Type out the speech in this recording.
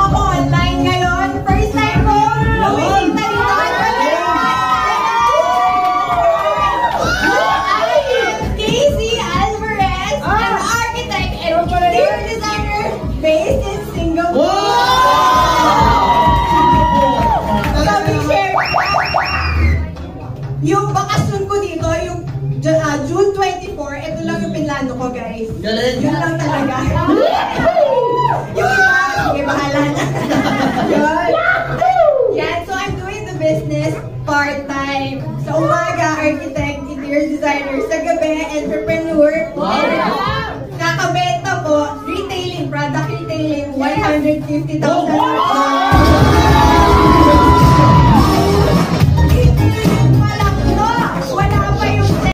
online ngayon. First time ko. Nakikita dito. Casey Alvarez, an architect and interior designer based in Singapore. Yung bakasyon ko dito, yung June 24, ito lang yung pinlano ko, guys. Yun lang talaga. Yung iba, sige, bahala na. Yun. Yan, so I'm doing the business part-time. Sa umaga, architect, interior designer. Sa gabi, entrepreneur. Kakabenta po, retailing, product retailing, 150,000.